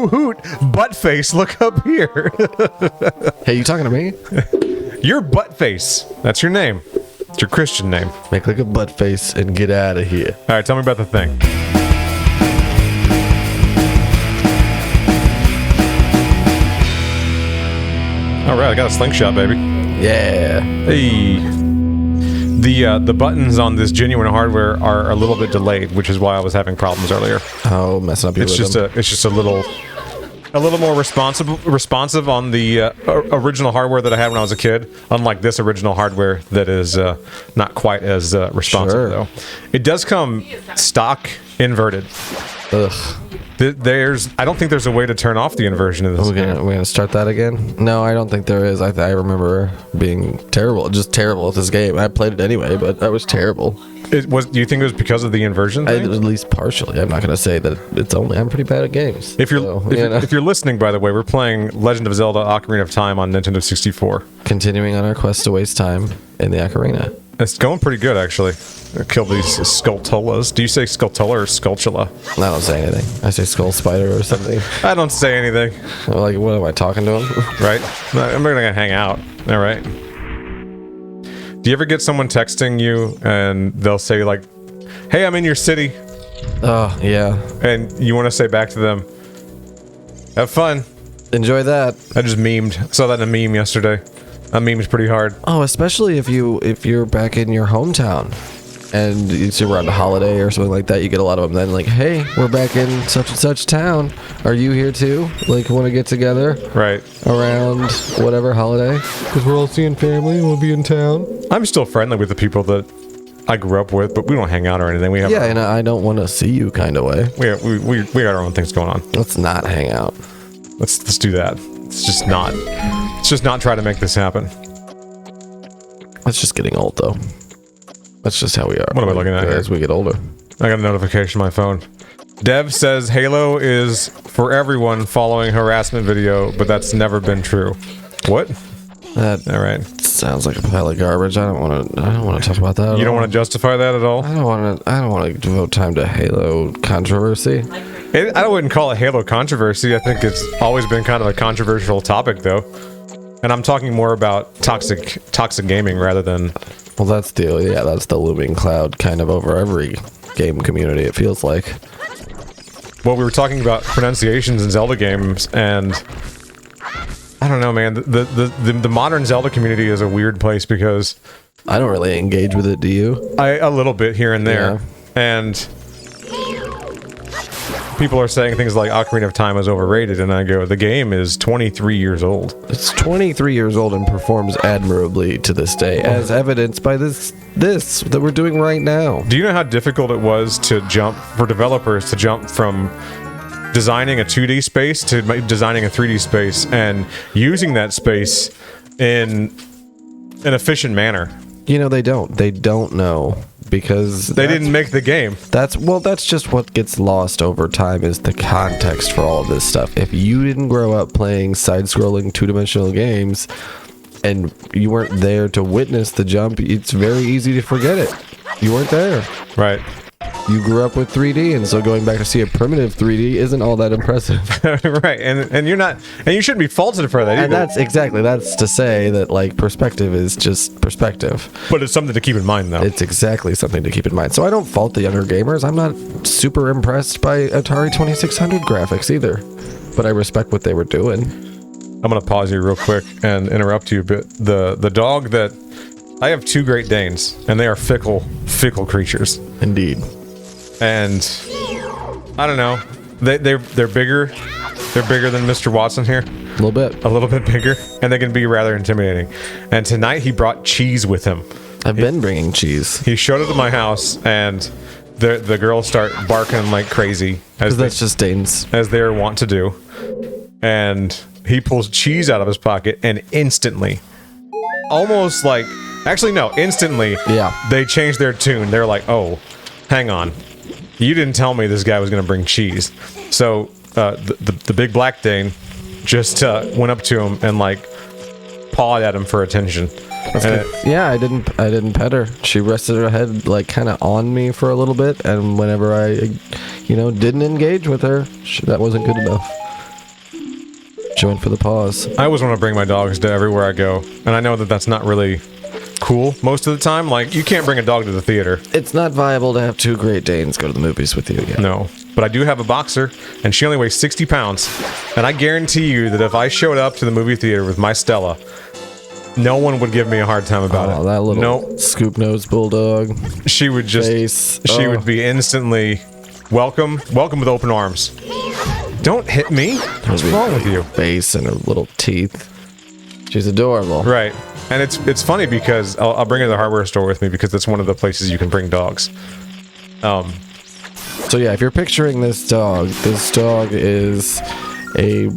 Hoo hoot, buttface, look up here. Hey, you talking to me? You're buttface. That's your name. It's your Christian name. Make like a butt face and get out of here. All right, tell me about the thing. All right, I got a slingshot, baby. Yeah. Hey. The buttons on this genuine hardware are a little bit delayed, which is why I was having problems earlier. Oh, messing up your rhythm. It's just a little more responsive on the original hardware that I had when I was a kid, unlike this original hardware that is not quite as responsive, though. It does come stock inverted. Ugh. I don't think there's a way to turn off the inversion of this. We're gonna start that again? No, I don't think there is. I remember being terrible, just terrible at this game. I played it anyway, but I was terrible. Do you think it was because of the inversion thing? At least partially. I'm not gonna say that it's only. I'm pretty bad at games. If you're listening, by the way, we're playing Legend of Zelda: Ocarina of Time on Nintendo 64. Continuing on our quest to waste time in the Ocarina. It's going pretty good, actually. I killed these Skulltulas. Do you say Skulltula or Skulltula? I don't say anything. I say Skull Spider or something. I don't say anything. Like, what am I talking to him? Right? I'm gonna hang out. All right. Do you ever get someone texting you and they'll say like, "Hey, I'm in your city." Oh, yeah. And you want to say back to them, "Have fun. Enjoy that." I just memed. Saw that in a meme yesterday. I memed pretty hard. Oh, especially if you're back in your hometown and it's around a holiday or something like that, you get a lot of them then like, "Hey, we're back in such and such town. Are you here too? Like, want to get together?" Right. Around whatever holiday. Because we're all seeing family and we'll be in town. I'm still friendly with the people that I grew up with, but we don't hang out or anything. And I don't want to see you kind of way. We got our own things going on. Let's not hang out. Let's do that. Let's just not try to make this happen. That's just getting old, though. That's just how we are. What am I looking at here? As we get older. I got a notification on my phone. Dev says Halo is for everyone following harassment video, but that's never been true. What? That all right. Sounds like a pile of garbage. I don't want to talk about that. You don't want to justify that at all? I don't want to devote time to Halo controversy. I wouldn't call it Halo controversy. I think it's always been kind of a controversial topic, though. And I'm talking more about toxic gaming rather than... Well, that's the looming cloud kind of over every game community, it feels like. Well, we were talking about pronunciations in Zelda games, and... I don't know, man. The modern Zelda community is a weird place because... I don't really engage with it, do you? A little bit here and there. Yeah. And... people are saying things like Ocarina of Time is overrated, and I go, the game is 23 years old. It's 23 years old and performs admirably to this day, as evidenced by this that we're doing right now. Do you know how difficult it was for developers to jump from designing a 2D space to designing a 3D space and using that space in an efficient manner? You know, they don't know. Because they didn't make the game. That's just what gets lost over time is the context for all of this stuff. If you didn't grow up playing side-scrolling two-dimensional games and you weren't there to witness the jump, it's very easy to forget it. You weren't there. Right. You grew up with 3D, and so going back to see a primitive 3D isn't all that impressive. Right, and you're not, and you shouldn't be faulted for that either. And that's to say that like perspective is just perspective. But it's something to keep in mind, though. It's exactly something to keep in mind. So I don't fault the younger gamers. I'm not super impressed by Atari 2600 graphics either, but I respect what they were doing. I'm gonna pause you real quick and interrupt you a bit. The dog that I have 2 Great Danes, and they are fickle creatures. Indeed. And I don't know, they're bigger. They're bigger than Mr. Watson here. A little bit bigger, and they can be rather intimidating. And tonight he brought cheese with him. I've been bringing cheese. He showed up at my house, and the girls start barking like crazy, that's just Danes, as they're wont to do. And he pulls cheese out of his pocket, and instantly, instantly, yeah, they changed their tune. They're like, "Oh, hang on, you didn't tell me this guy was going to bring cheese." So the big black Dane just went up to him and like pawed at him for attention. Yeah, I didn't pet her. She rested her head like kind of on me for a little bit, and whenever I, didn't engage with her, that wasn't good enough. Join for the pause. I always want to bring my dogs to everywhere I go, and I know that that's not really cool most of the time. Like, you can't bring a dog to the theater. It's not viable to have 2 Great Danes go to the movies with you again. No, but I do have a boxer, and she only weighs 60 pounds. And I guarantee you that if I showed up to the movie theater with my Stella, no one would give me a hard time about it. That little scoop nose bulldog. She would just, face. she would be instantly welcome with open arms. Don't hit me. What's wrong with you? Face and her little teeth. She's adorable. Right. And it's funny because I'll bring her to the hardware store with me because it's one of the places you can bring dogs. So yeah, if you're picturing this dog is a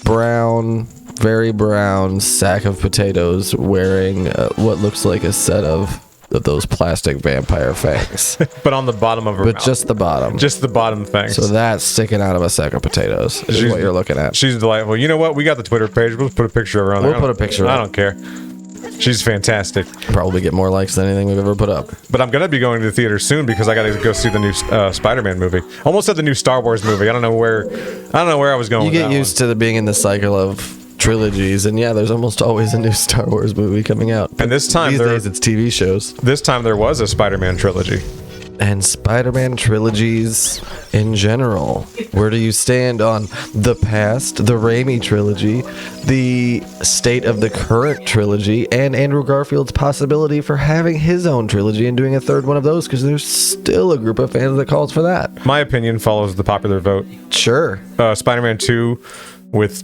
brown, very brown sack of potatoes wearing what looks like a set of those plastic vampire fangs. But on the bottom of her mouth. Just the bottom. Just the bottom fangs. So that's sticking out of a sack of potatoes is what you're looking at. She's delightful. You know what? We got the Twitter page. We'll put a picture of her on there. We'll put a picture I up. don't care. She's fantastic. Probably get more likes than anything we've ever put up. But I'm going to be going to the theater soon because I got to go see the new Spider-Man movie. Almost said the new Star Wars movie. I don't know where I was going You with get that used to being in the cycle of trilogies, and yeah, there's almost always a new Star Wars movie coming out. And this time these days it's TV shows. This time there was a Spider-Man trilogy. And Spider-Man trilogies in general. Where do you stand on the past, the Raimi trilogy, the state of the current trilogy, and Andrew Garfield's possibility for having his own trilogy and doing a third one of those? Because there's still a group of fans that calls for that. My opinion follows the popular vote. Sure. Spider-Man 2 with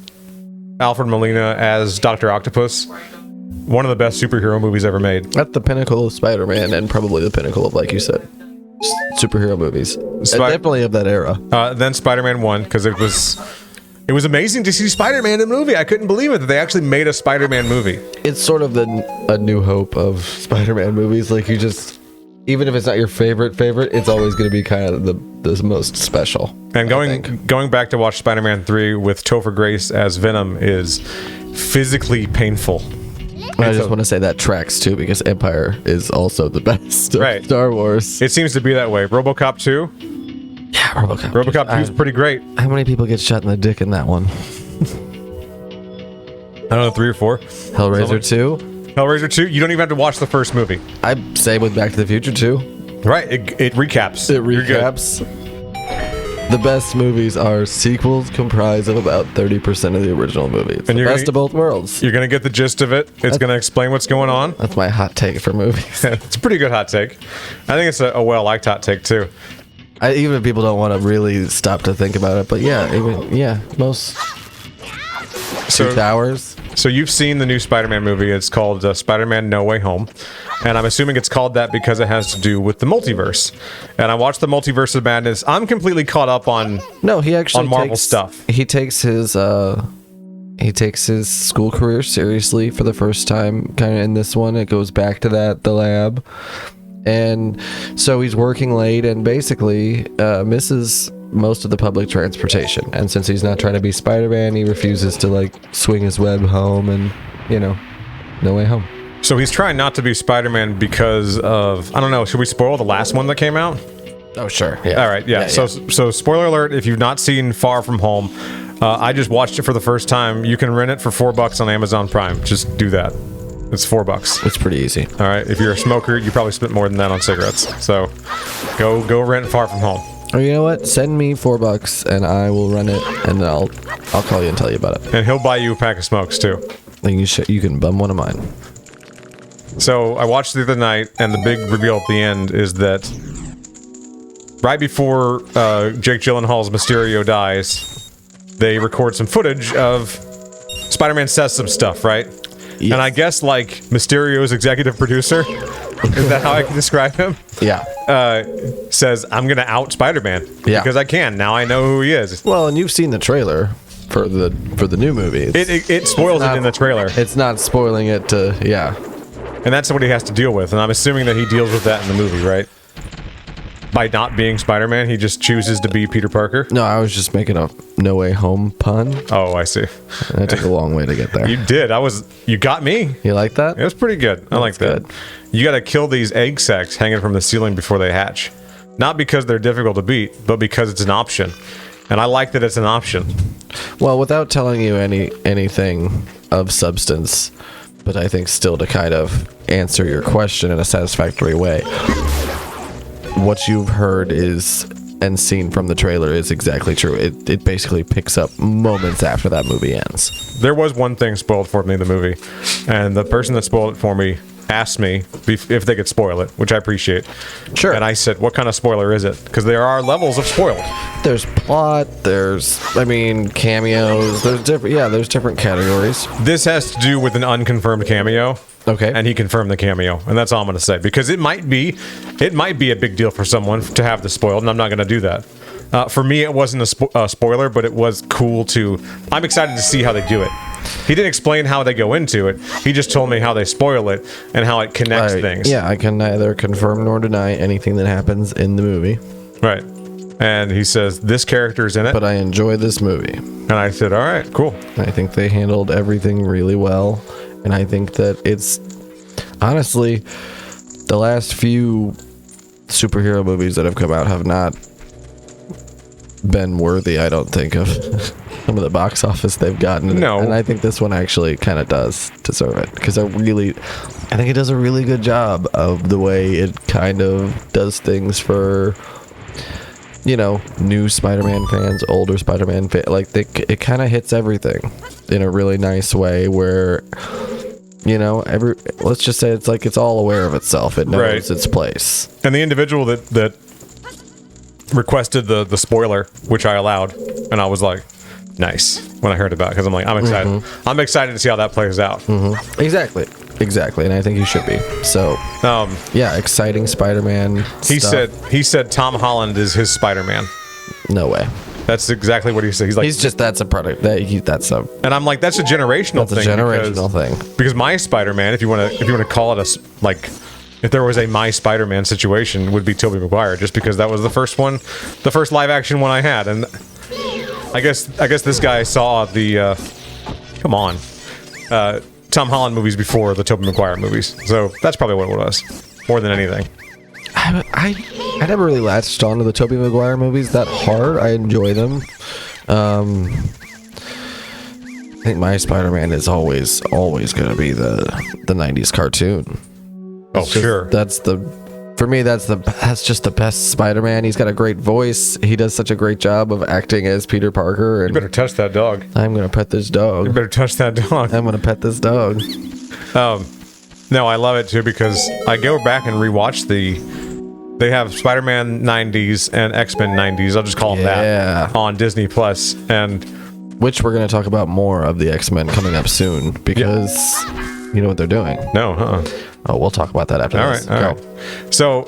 Alfred Molina as Dr. Octopus. One of the best superhero movies ever made. At the pinnacle of Spider-Man, and probably the pinnacle of, like you said, superhero movies. Definitely of that era. Then Spider-Man 1, because it was amazing to see Spider-Man in a movie. I couldn't believe it that they actually made a Spider-Man movie. It's sort of a new hope of Spider-Man movies. Like, you just, even if it's not your favorite, it's always going to be kind of the most special. And going back to watch Spider-Man 3 with Topher Grace as Venom is physically painful. I just want to say that tracks too, because Empire is also the best of Star Wars. It seems to be that way. RoboCop 2? Yeah, RoboCop. RoboCop 2 is pretty great. How many people get shot in the dick in that one? I don't know, 3 or 4. Hellraiser 2? Hellraiser 2? You don't even have to watch the first movie. I say with Back to the Future 2. Right, it recaps. It recaps. The best movies are sequels comprised of about 30% of the original movie. It's the best of both worlds. You're going to get the gist of it. It's going to explain what's going on. That's my hot take for movies. It's a pretty good hot take. I think it's a well-liked hot take, too. Even if people don't want to really stop to think about it. But yeah, most... Two Towers. So you've seen the new Spider-Man movie. It's called Spider-Man No Way Home. And I'm assuming it's called that because it has to do with the multiverse. And I watched the Multiverse of Madness. I'm completely caught up on he actually Marvel stuff. He takes his school career seriously for the first time kind of in this one. It goes back to the lab. And so he's working late and basically misses most of the public transportation. And since he's not trying to be Spider-Man, he refuses to like swing his web home and, no way home. So he's trying not to be Spider-Man because of, I don't know, should we spoil the last one that came out? Oh, sure. Yeah. All right, yeah. So spoiler alert, if you've not seen Far From Home, I just watched it for the first time. You can rent it for $4 on Amazon Prime. Just do that. It's $4. It's pretty easy. All right. If you're a smoker, you probably spent more than that on cigarettes. So go rent Far From Home. Or you know what? Send me $4 and I will run it, and then I'll call you and tell you about it. And he'll buy you a pack of smokes too. Then you can bum one of mine. So I watched the other night, and the big reveal at the end is that right before Jake Gyllenhaal's Mysterio dies, they record some footage of Spider-Man says some stuff, right? Yes. And I guess like Mysterio's executive producer, is that how I can describe him? Yeah. Says, I'm going to out Spider-Man. Yeah. Because I can. Now I know who he is. Well, and you've seen the trailer for the new movie. It spoils it in the trailer. It's not spoiling it to, yeah. And that's what he has to deal with. And I'm assuming that he deals with that in the movie, right? By not being Spider-Man, he just chooses to be Peter Parker? No, I was just making a No Way Home pun. Oh, I see. And it took a long way to get there. You did. You got me. You like that? It was pretty good. I like that. Good. You got to kill these egg sacs hanging from the ceiling before they hatch. Not because they're difficult to beat, but because it's an option. And I like that it's an option. Well, without telling you anything of substance, but I think still to kind of answer your question in a satisfactory way, what you've heard is and seen from the trailer is exactly true. It basically picks up moments after that movie ends. There was one thing spoiled for me in the movie, and the person that spoiled it for me asked me if they could spoil it, which I appreciate. Sure. And I said, what kind of spoiler is it? Because there are levels of spoiled. There's plot, cameos, there's different categories. This has to do with an unconfirmed cameo. Okay. And he confirmed the cameo, and that's all I'm going to say, because it might be a big deal for someone to have this spoiled, and I'm not going to do that. For me, it wasn't a spoiler, but it was cool I'm excited to see how they do it. He didn't explain how they go into it. He just told me how they spoil it and how it connects things. Yeah, I can neither confirm nor deny anything that happens in the movie. Right. And he says, this character's in it. But I enjoy this movie. And I said, all right, cool. I think they handled everything really well. And I think that it's, honestly, the last few superhero movies that have come out have not been worthy, I don't think, of some of the box office they've gotten. No. And I think this one actually kind of does deserve it. Because I think it does a really good job of the way it kind of does things for, new Spider-Man fans, older Spider-Man fans. Like, it kind of hits everything in a really nice way where, let's just say it's all aware of itself. It knows its place. And the individual that requested the spoiler, which I allowed, and I was like, nice, when I heard about it, because I'm like, I'm excited. Mm-hmm. I'm excited to see how that plays out. Mm-hmm. Exactly, and I think you should be. So, exciting Spider-Man He stuff. said Tom Holland is his Spider-Man. No way. That's exactly what he said. He's like, that's a product. And I'm like, that's a generational thing. That's a generational thing. Because my Spider-Man, if you want to call it if there was a My Spider-Man situation, would be Tobey Maguire, just because that was the first live action one I had, and I guess this guy saw the Tom Holland movies before the Tobey Maguire movies, so that's probably what it was, more than anything. I never really latched onto the Tobey Maguire movies that hard. I enjoy them. I think my Spider-Man is always going to be the 90s cartoon. Sure. For me, that's just the best Spider-Man. He's got a great voice. He does such a great job of acting as Peter Parker. And you better touch that dog. I'm going to pet this dog. You better touch that dog. I'm going to pet this dog. No, I love it too, because I go back and rewatch they have Spider-Man 90s and X-Men 90s. I'll just call them that on Disney Plus, and which we're going to talk about more of the X-Men coming up soon, because you know what they're doing. No, Oh, we'll talk about that after this. All right. So,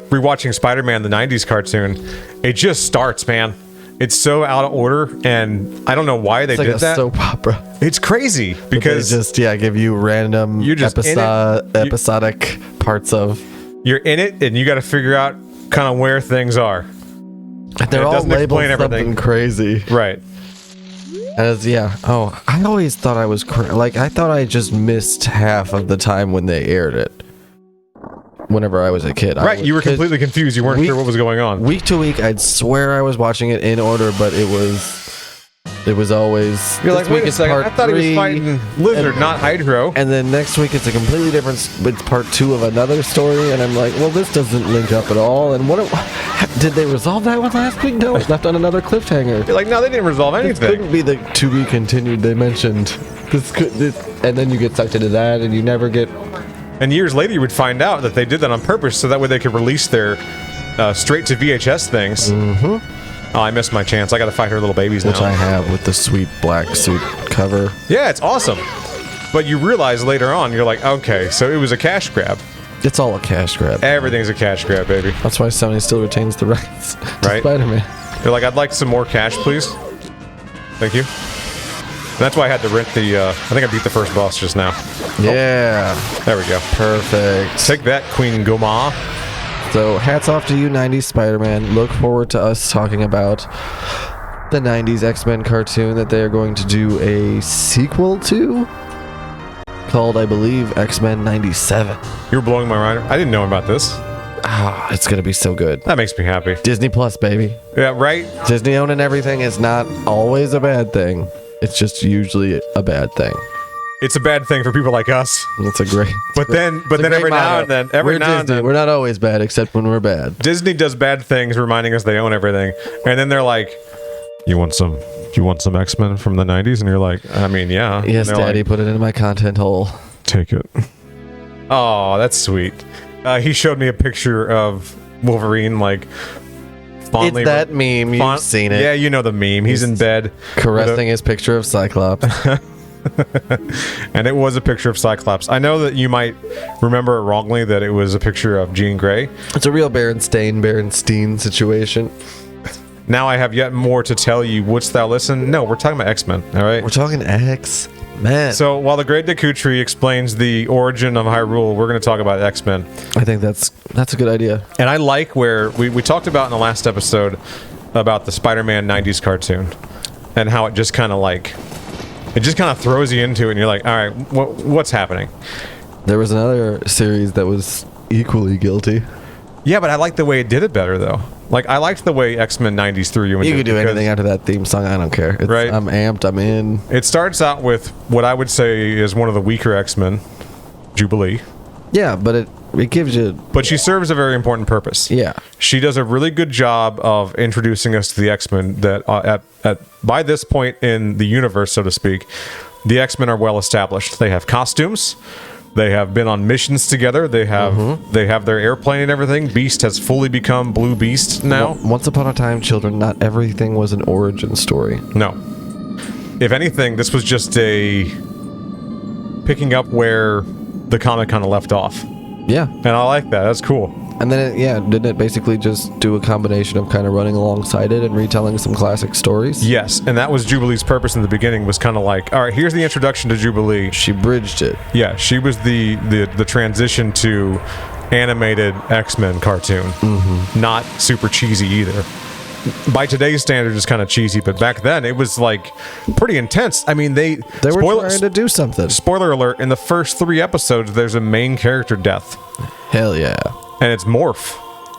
rewatching Spider-Man, the 90s cartoon, it just starts, man. It's so out of order, and I don't know why they did that. It's like a soap opera. It's crazy, because they just give you random episodic parts of... You're in it, and you got to figure out kind of where things are. And they're all labeled something crazy. Right. I always thought I was I thought I just missed half of the time when they aired it. Whenever I was a kid. Right, you were completely confused. You weren't sure what was going on. Week to week, I'd swear I was watching it in order, but it was always... You're like, wait a second, I thought he was fighting Lizard, not Hydro. And then next week, it's a completely different... It's part 2 of another story, and I'm like, well, this doesn't link up at all. And did they resolve that one last week? No, it's left on another cliffhanger. You're like, no, they didn't resolve anything. This couldn't be the to be continued they mentioned. And then you get sucked into that, and you never get... And years later, you would find out that they did that on purpose, so that way they could release their straight to VHS things. Mm-hmm. Oh, I missed my chance. I got to fight her little babies now. Which I have with the sweet black suit cover. Yeah, it's awesome. But you realize later on, you're like, okay, so it was a cash grab. It's all a cash grab. Everything's a cash grab, baby. That's why Sony still retains the rights to Spider-Man. You're like, I'd like some more cash, please. Thank you. And that's why I had to rent I think I beat the first boss just now. Yeah. Oh, there we go. Perfect. Take that, Queen Goma. So, hats off to you, 90s Spider-Man. Look forward to us talking about the 90s X-Men cartoon that they are going to do a sequel to, called, I believe, X-Men 97. You were blowing my mind. I didn't know about this. It's going to be so good. That makes me happy. Disney Plus, baby. Yeah, right? Disney owning everything is not always a bad thing. It's just usually a bad thing. It's a bad thing for people like us. It's a great. But then every now and then, we're not always bad, except when we're bad. Disney does bad things, reminding us they own everything, and then they're like, "You want some X-Men from the '90s?" And you're like, "I mean, yeah." Yes, Daddy, like, put it into my content hole. Take it. Oh, that's sweet. He showed me a picture of Wolverine, like fondly. It's that meme. You've seen it. Yeah, you know the meme. He's in bed caressing his picture of Cyclops. And it was a picture of Cyclops. I know that you might remember it wrongly that it was a picture of Jean Grey. It's a real Berenstein situation. Now I have yet more to tell you. Wouldst thou listen? No, we're talking about X-Men, all right? We're talking X-Men. So while the Great Decutri explains the origin of Hyrule, we're going to talk about X-Men. I think that's a good idea. And I like where we talked about in the last episode about the Spider-Man 90s cartoon and how it just kind of throws you into it and you're like, all right, what's happening? There was another series that was equally guilty. Yeah, but I like the way it did it better, though. Like, I liked the way X-Men 90s threw you into it. You could do anything after that theme song. I don't care. Right? I'm amped. I'm in. It starts out with what I would say is one of the weaker X-Men, Jubilee. Yeah, but it gives you... But she serves a very important purpose. Yeah. She does a really good job of introducing us to the X-Men that by this point in the universe, so to speak, the X-Men are well established. They have costumes. They have been on missions together. They have their airplane and everything. Beast has fully become Blue Beast now. Well, once upon a time, children, not everything was an origin story. No. If anything, this was just a picking up where the comic kind of left off. Yeah. And I like that. That's cool. And then, didn't it basically just do a combination of kind of running alongside it and retelling some classic stories? Yes, and that was Jubilee's purpose in the beginning, was kind of like, all right, here's the introduction to Jubilee. She bridged it. Yeah, she was the transition to animated X-Men cartoon. Not super cheesy either. By today's standards, it's kind of cheesy, but back then it was like pretty intense. I mean, they were trying to do something. Spoiler alert: in the first 3 episodes, there's a main character death. Hell yeah! And it's Morph,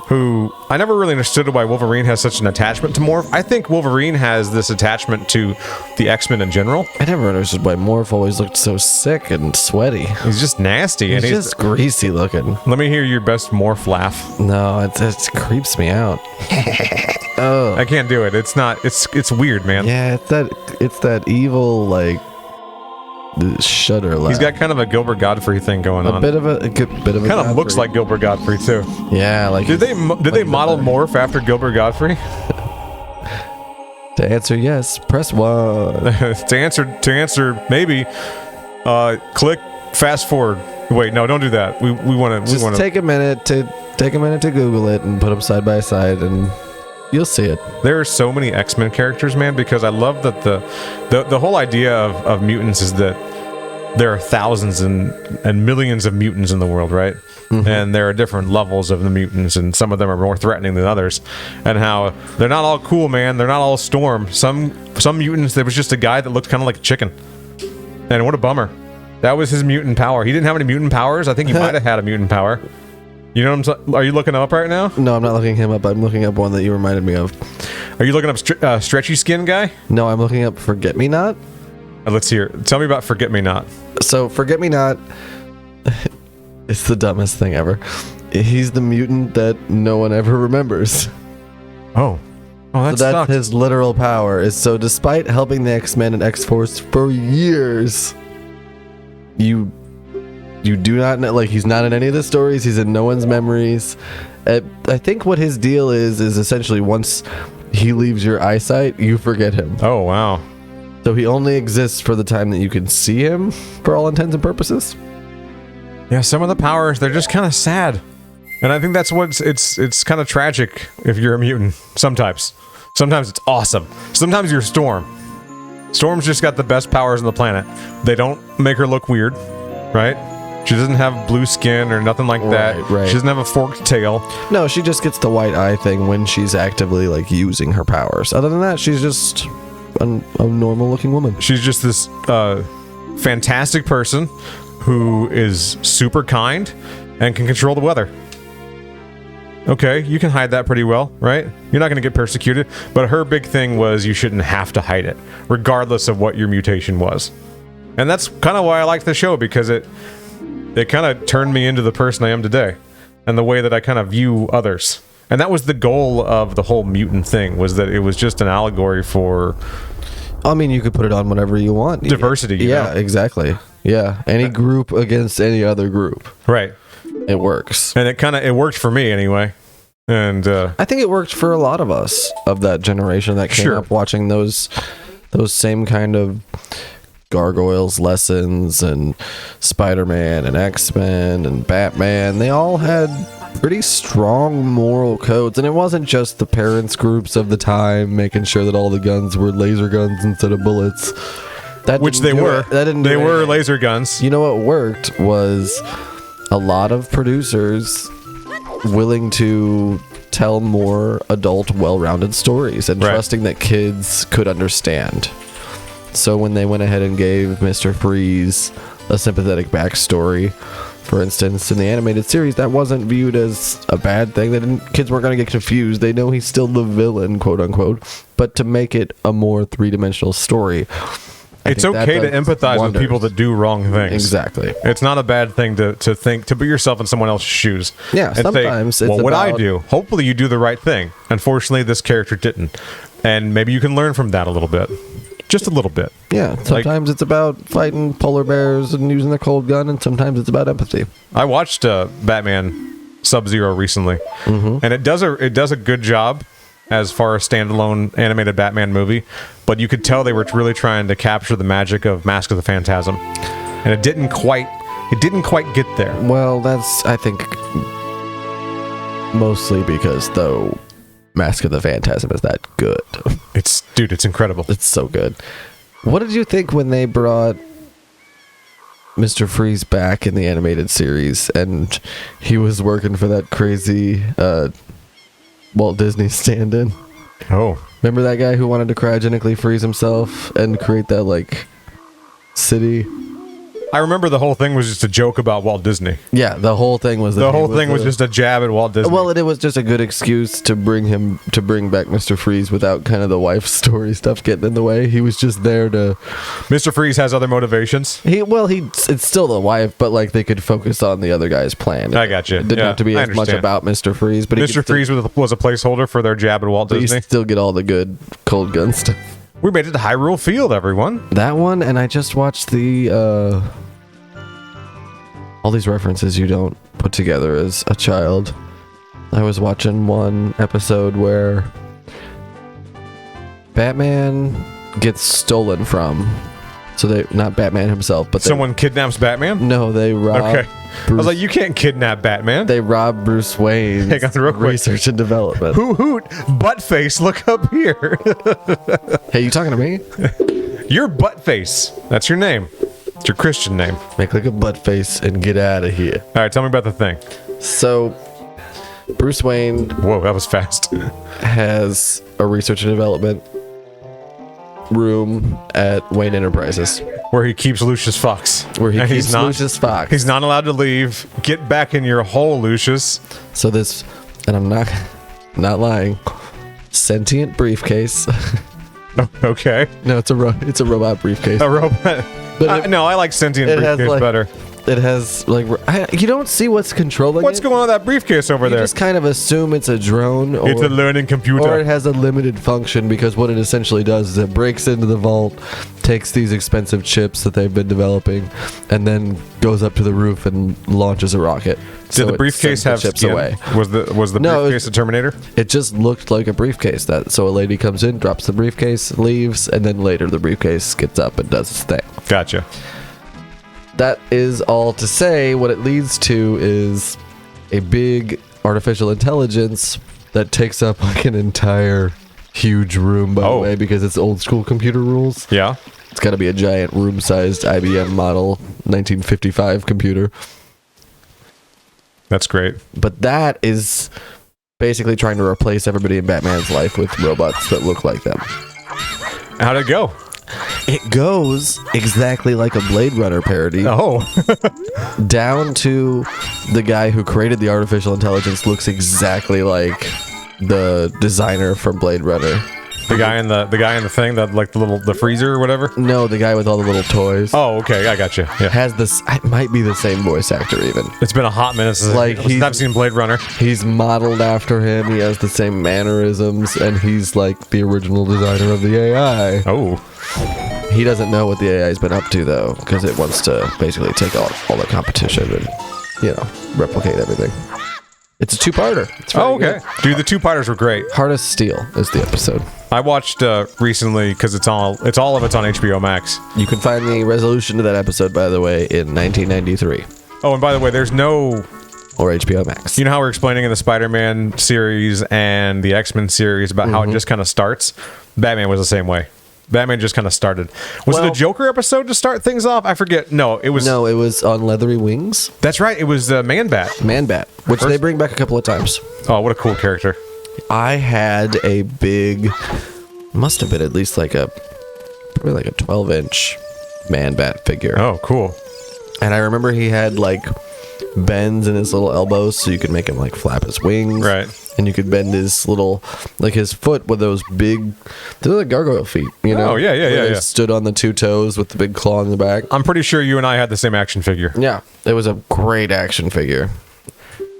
who I never really understood why Wolverine has such an attachment to Morph. I think Wolverine has this attachment to the X-Men in general. I never understood why Morph always looked so sick and sweaty. He's just nasty. He's just greasy looking. Let me hear your best Morph laugh. No, it creeps me out. Oh, I can't do it. It's weird, man. Yeah, it's that evil, like, shudder laugh. He's got kind of a Gilbert Godfrey thing going on. A bit of a kind of looks like Gilbert Godfrey too. Yeah, like did they model Morph after Gilbert Godfrey? To answer yes, press 1. to answer maybe, click fast forward. Wait, no, don't do that. We want to take a minute to Google it and put them side by side and you'll see it. There are so many X-Men characters, man, because I love that the whole idea of mutants is that there are thousands and millions of mutants in the world, right? And there are different levels of the mutants, and some of them are more threatening than others. And how they're not all cool, man. They're not all Storm. Some mutants, there was just a guy that looked kind of like a chicken. And what a bummer. That was his mutant power. He didn't have any mutant powers. I think he might have had a mutant power. You know what I'm saying? Are you looking him up right now? No, I'm not looking him up. I'm looking up one that you reminded me of. Are you looking up Stretchy Skin guy? No, I'm looking up Forget Me Not. Let's hear. Tell me about Forget Me Not. So Forget Me Not, it's the dumbest thing ever. He's the mutant that no one ever remembers. Oh, that's his literal power. Is so despite helping the X-Men and X-Force for years, you do not know, like, he's not in any of the stories. He's in no one's memories. I think what his deal is essentially once he leaves your eyesight, you forget him. Oh, wow. So he only exists for the time that you can see him, for all intents and purposes. Yeah, some of the powers, they're just kind of sad. And I think that's what it's kind of tragic if you're a mutant. Sometimes it's awesome. Sometimes you're Storm. Storm's just got the best powers on the planet. They don't make her look weird, right? She doesn't have blue skin or nothing like that. Right. She doesn't have a forked tail. No, she just gets the white eye thing when she's actively, like, using her powers. Other than that, she's just a normal looking woman. She's just this fantastic person who is super kind and can control the weather. Okay, you can hide that pretty well, right? You're not going to get persecuted. But her big thing was you shouldn't have to hide it, regardless of what your mutation was. And that's kind of why I liked the show, because it kind of turned me into the person I am today, and the way that I kind of view others. And that was the goal of the whole mutant thing, was that it was just an allegory for... I mean, you could put it on whatever you want. Diversity, you know? Exactly. Yeah, any group against any other group. Right. It works. And it worked for me anyway. And I think it worked for a lot of us of that generation that came up watching those same kind of Gargoyles lessons and Spider-Man and X-Men and Batman. They all had pretty strong moral codes, and it wasn't just the parents groups of the time making sure that all the guns were laser guns instead of bullets. Which they were. They were laser guns. You know what worked was a lot of producers willing to tell more adult, well-rounded stories and trusting that kids could understand. So when they went ahead and gave Mr. Freeze a sympathetic backstory, for instance, in the animated series, that wasn't viewed as a bad thing. Kids weren't going to get confused. They know he's still the villain, quote unquote. But to make it a more three-dimensional story, it's okay to empathize with people that do wrong things. Exactly. It's not a bad thing to think, to put yourself in someone else's shoes. Yeah, and sometimes say, what would I do? Hopefully you do the right thing. Unfortunately, this character didn't. And maybe you can learn from that a little bit. Just a little bit. Yeah, sometimes it's about fighting polar bears and using the cold gun, and sometimes it's about empathy. I watched Batman Sub-Zero recently, and it does a good job as far as standalone animated Batman movie, but you could tell they were really trying to capture the magic of Mask of the Phantasm, and it didn't quite get there. Well, that's, I think, mostly because though Mask of the Phantasm is that good. It's incredible. It's so good. What did you think when they brought Mr. Freeze back in the animated series and he was working for that crazy Walt Disney stand-in? Oh. Remember that guy who wanted to cryogenically freeze himself and create that, city? I remember the whole thing was just a joke about Walt Disney. Yeah, the whole thing was... The whole thing was just a jab at Walt Disney. Well, it was just a good excuse to bring back Mr. Freeze without kind of the wife story stuff getting in the way. He was just there to... Mr. Freeze has other motivations. It's still the wife, but they could focus on the other guy's plan. I got you. It didn't have to be as much about Mr. Freeze, but Mr. Freeze was a placeholder for their jab at Walt Disney. You still get all the good cold gun stuff. We made it to Hyrule Field, everyone. That one, and I just watched the all these references you don't put together as a child. I was watching one episode where Batman gets stolen from. So not Batman himself, but someone kidnaps Batman? No, they rob. Okay. I was like, you can't kidnap Batman. They rob Bruce Wayne's research and development. Hoot, Buttface, look up here. Hey, you talking to me? You're Buttface. That's your name. It's your Christian name. Make like a Buttface and get out of here. All right, tell me about the thing. So, Bruce Wayne... Whoa, that was fast. ...has a research and development room at Wayne Enterprises. Where he keeps Lucius Fox. Lucius Fox. He's not allowed to leave. Get back in your hole, Lucius. So this, and I'm not lying, sentient briefcase. Okay. No, it's a robot briefcase. A robot. No, I like sentient briefcase better. It has you don't see what's controlling what's going on with that briefcase over there. You just kind of assume it's a drone, or it's a learning computer, or it has a limited function, because what it essentially does is it breaks into the vault, takes these expensive chips that they've been developing, and then goes up to the roof and launches a rocket. Did the briefcase have chips away? Was the briefcase a Terminator? It just looked like a briefcase. So a lady comes in, drops the briefcase, leaves, and then later the briefcase gets up and does its thing. Gotcha. That is all to say, what it leads to is a big artificial intelligence that takes up an entire huge room, by the way, because it's old school computer rules. Yeah. It's got to be a giant room-sized IBM model 1955 computer. That's great. But that is basically trying to replace everybody in Batman's life with robots that look like them. How'd it go? It goes exactly like a Blade Runner parody. Oh, Down to the guy who created the artificial intelligence looks exactly like the designer from Blade Runner. the guy in the thing that like the freezer or whatever. No, the guy with all the little toys. Oh, okay, I got you. Yeah. Has this? It might be the same voice actor even. It's been a hot minute since, Like, since I've seen Blade Runner. He's modeled after him. He has the same mannerisms, and he's like the original designer of the AI. Oh, He doesn't know what the AI's been up to though, because it wants to basically take all the competition and, replicate everything. It's a two-parter. It's very okay. good. Dude, the two-parters were great. Hard as Steel is the episode. I watched recently because it's all of it's on HBO Max. You can find the resolution to that episode, by the way, in 1993 Oh, and by the way, there's no. or HBO Max. You know how we're explaining in the Spider-Man series and the X-Men series about how it just kind of starts? Batman was the same way. Batman just kind of started. Was it a Joker episode to start things off? I forget. No, it was. No, it was on Leathery Wings. That's right. It was Man-Bat. Man-Bat, which they bring back a couple of times. Oh, what a cool character. I had a big, must have been at least probably like a 12-inch Man-Bat figure. Oh, cool. And I remember he had like bends in his little elbows so you could make him like flap his wings. Right. And you could bend his little, like his foot with those big, they're like gargoyle feet, you know? Oh, yeah. Where they stood on the two toes with the big claw in the back. I'm pretty sure you and I had the same action figure. Yeah. It was a great action figure.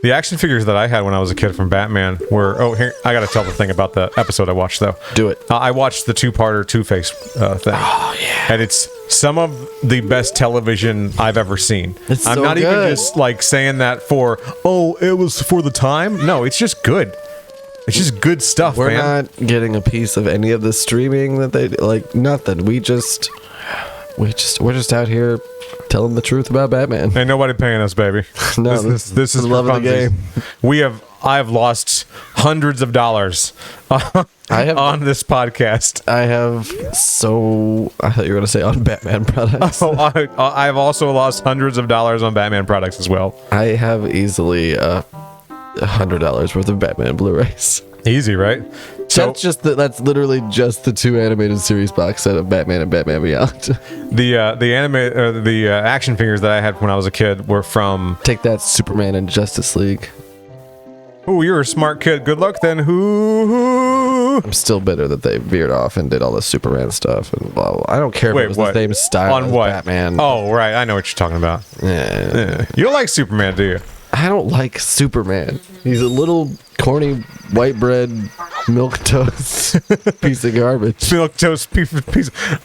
The action figures that I had when I was a kid from Batman were... Oh, here, I got to tell the thing about the episode I watched, though. Do it. I watched the two-parter Two-Face thing. Oh, yeah. And it's some of the best television I've ever seen. It's I'm so not even good. just like saying that for, it was for the time. No, it's just good. It's just good stuff, We're man. not getting a piece of any of the streaming that they like. Nothing. We're just out here telling the truth about Batman. Ain't nobody paying us, baby. No, this is the love for of the funsies. game. I've lost hundreds of dollars on this podcast. I thought you were gonna say on Batman products. Oh, I've also lost hundreds of dollars on Batman products as well. I have easily $100 worth of Batman Blu-rays. Easy, right? So That's literally just the two animated series box set of Batman and Batman Beyond. the action figures that I had when I was a kid were from. Take that, Superman and Justice League. Oh, you're a smart kid. Good luck then. Who? I'm still bitter that they veered off and did all the Superman stuff and blah blah. I don't care if Wait, it was what? the same style On as what? Batman. Oh, right. I know what you're talking about. Yeah. You don't like Superman, do you? I don't like Superman. He's a little corny white bread milk toast piece of garbage. Milk toast piece.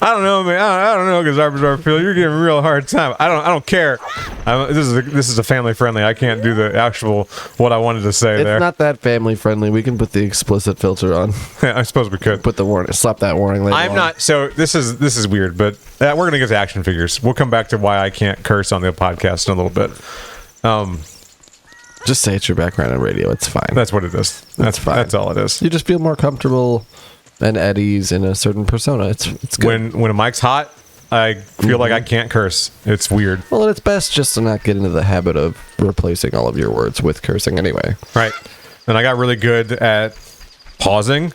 I don't know, man. I don't know, because you're giving me a real hard time. I don't care. This is a family friendly. I can't do the actual what I wanted to say It's there. not that family friendly. We can put the explicit filter on. I suppose we could. Put the warning. Slap that warning label. I'm on. not. So this is weird, but we're gonna get to action figures. We'll come back to why I can't curse on the podcast in a little bit. Just say it's your background on radio. It's fine. That's what it is. That's fine. That's all it is. You just feel more comfortable and at ease in a certain persona. It's good. When a mic's hot, I feel like I can't curse. It's weird. Well, it's best just to not get into the habit of replacing all of your words with cursing anyway. Right. And I got really good at pausing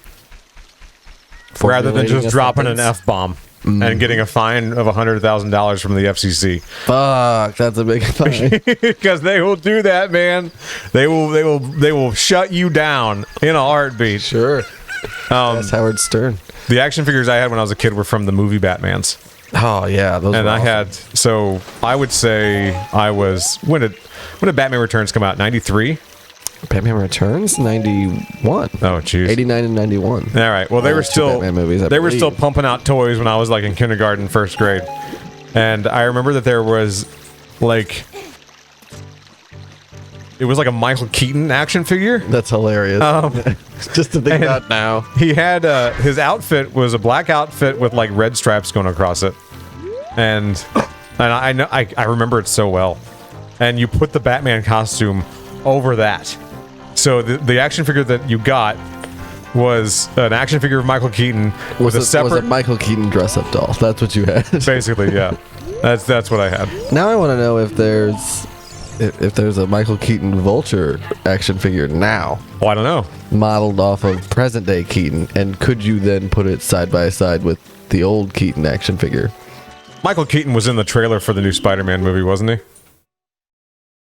rather than just dropping an F-bomb and getting a fine of $100,000 from the FCC. Fuck, that's a big fine. Because they will do that, man. They will shut you down in a heartbeat. Sure. That's Howard Stern. The action figures I had when I was a kid were from the movie Batmans. Oh yeah, those. And were I awesome. had, so I would say I was, when did Batman Returns come out? 93? Batman Returns 91. Oh, jeez. 89 and 91. All right. Well, they were two still Batman movies, I they were believe. still pumping out toys when I was like in kindergarten, first grade, and I remember that there was like it was like a Michael Keaton action figure. That's hilarious. Just to think about now. He had his outfit was a black outfit with like red stripes going across it, and I know I remember it so well. And you put the Batman costume over that. So the action figure that you got was an action figure of Michael Keaton with a separate... Was a Michael Keaton dress-up doll. That's what you had. Basically, yeah. That's what I had. Now I want to know if there's a Michael Keaton Vulture action figure now, Well, I don't know. modeled off of present-day Keaton, and could you then put it side by side with the old Keaton action figure. Michael Keaton was in the trailer for the new Spider-Man movie, wasn't he?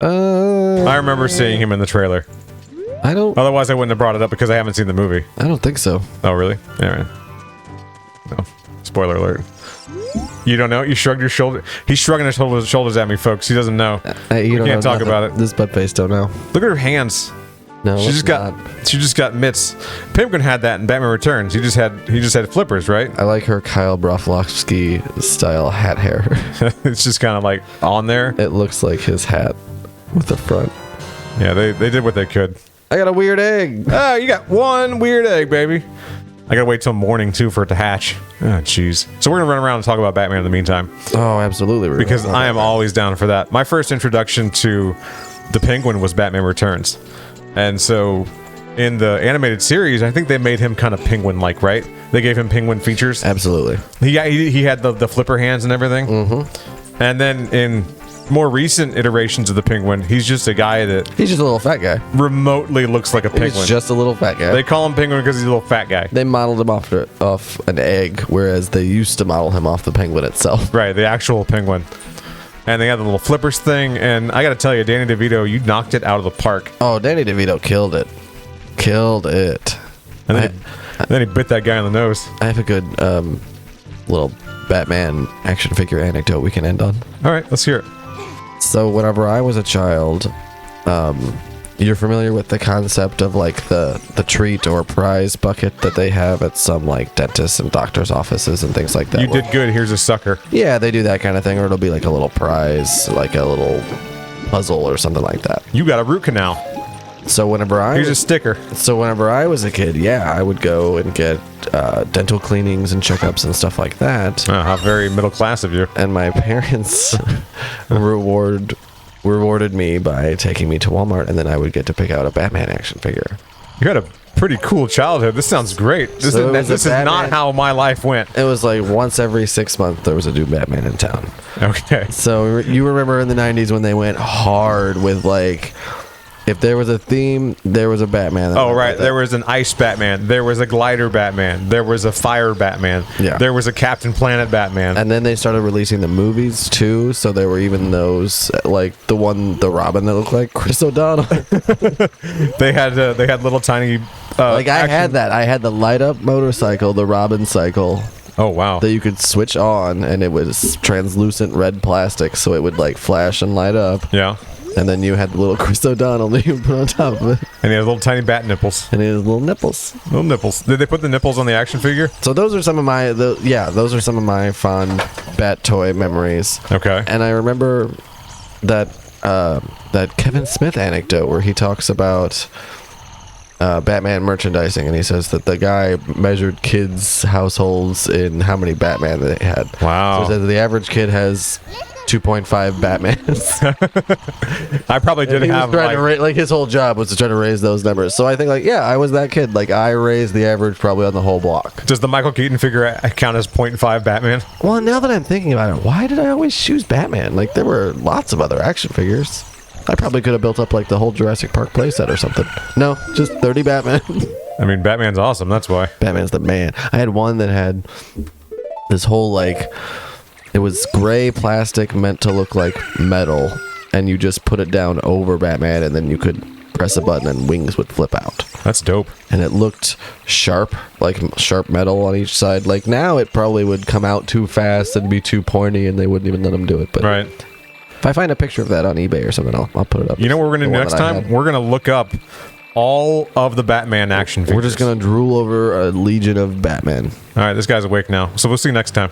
I remember seeing him in the trailer. I don't. Otherwise, I wouldn't have brought it up because I haven't seen the movie. I don't think so. Oh, really? Yeah. Right. No. Spoiler alert. You don't know? You shrugged your shoulder. He's shrugging his shoulders at me, folks. He doesn't know. You can't talk about it. This butt face don't know. Look at her hands. No, she just got mitts. Penguin had that in Batman Returns. He just had flippers, right? I like her Kyle Broflovsky style hat hair. It's just kind of like on there. It looks like his hat with the front. Yeah, they did what they could. I got a weird egg. Oh, you got one weird egg, baby. I gotta wait till morning too for it to hatch. Oh, jeez. So we're gonna run around and talk about Batman in the meantime. Oh, absolutely. Because I am always down for that. My first introduction to the Penguin was Batman Returns. And so, in the animated series, I think they made him kind of penguin-like, right? They gave him penguin features. Absolutely. He had the flipper hands and everything. Mm-hmm. And then in more recent iterations of the Penguin, he's just a guy that he's just a little fat guy. Remotely looks like a penguin. He's just a little fat guy. They call him Penguin because he's a little fat guy. They modeled him off an egg, whereas they used to model him off the penguin itself. Right, the actual penguin. And they had the little flippers thing, and I gotta tell you, Danny DeVito, you knocked it out of the park. Oh, Danny DeVito killed it. Killed it. And then he bit that guy on the nose. I have a good little Batman action figure anecdote we can end on. All right, let's hear it. So whenever I was a child, you're familiar with the concept of like the treat or prize bucket that they have at some like dentists and doctors' offices and things like that. You did good. Here's a sucker. Yeah, they do that kind of thing, or it'll be like a little prize, like a little puzzle or something like that. You got a root canal. So whenever here's a sticker. So whenever I was a kid, yeah, I would go and get dental cleanings and checkups and stuff like that. How very middle class of you. And my parents rewarded me by taking me to Walmart, and then I would get to pick out a Batman action figure. You had a pretty cool childhood. This sounds great. This is not how my life went. It was like once every 6 months there was a new Batman in town. Okay. So you remember in the 90s when they went hard with like, if there was a theme, there was a Batman. Oh, right. There was an ice Batman. There was a glider Batman. There was a fire Batman. Yeah. There was a Captain Planet Batman. And then they started releasing the movies, too. So there were even those, like the Robin that looked like Chris O'Donnell. They had little tiny... I had that. I had the light-up motorcycle, the Robin cycle. Oh, wow. That you could switch on, and it was translucent red plastic, so it would, like, flash and light up. Yeah. And then you had the little Chris O'Donnell that you put on top of it. And he had little tiny bat nipples. And he had little nipples. Little nipples. Did they put the nipples on the action figure? So those are some of my fond Bat toy memories. Okay. And I remember that Kevin Smith anecdote where he talks about Batman merchandising, and he says that the guy measured kids' households in how many Batman they had. Wow. So he says the average kid has 2.5 Batmans. I probably did have like his whole job was to try to raise those numbers. So I think I was that kid. Like I raised the average probably on the whole block. Does the Michael Keaton figure count as 0.5 Batman? Well, now that I'm thinking about it, why did I always choose Batman? Like there were lots of other action figures. I probably could have built up like the whole Jurassic Park playset or something. No, just 30 Batman. I mean, Batman's awesome. That's why. Batman's the man. I had one that had this whole like. It was gray plastic meant to look like metal, and you just put it down over Batman, and then you could press a button and wings would flip out. That's dope. And it looked sharp, like sharp metal on each side. Like now it probably would come out too fast and be too pointy, and they wouldn't even let him do it. But right. If I find a picture of that on eBay or something, I'll put it up. You know what we're going to do next time? We're going to look up all of the Batman action figures. We're just going to drool over a legion of Batman. All right, this guy's awake now. So we'll see you next time.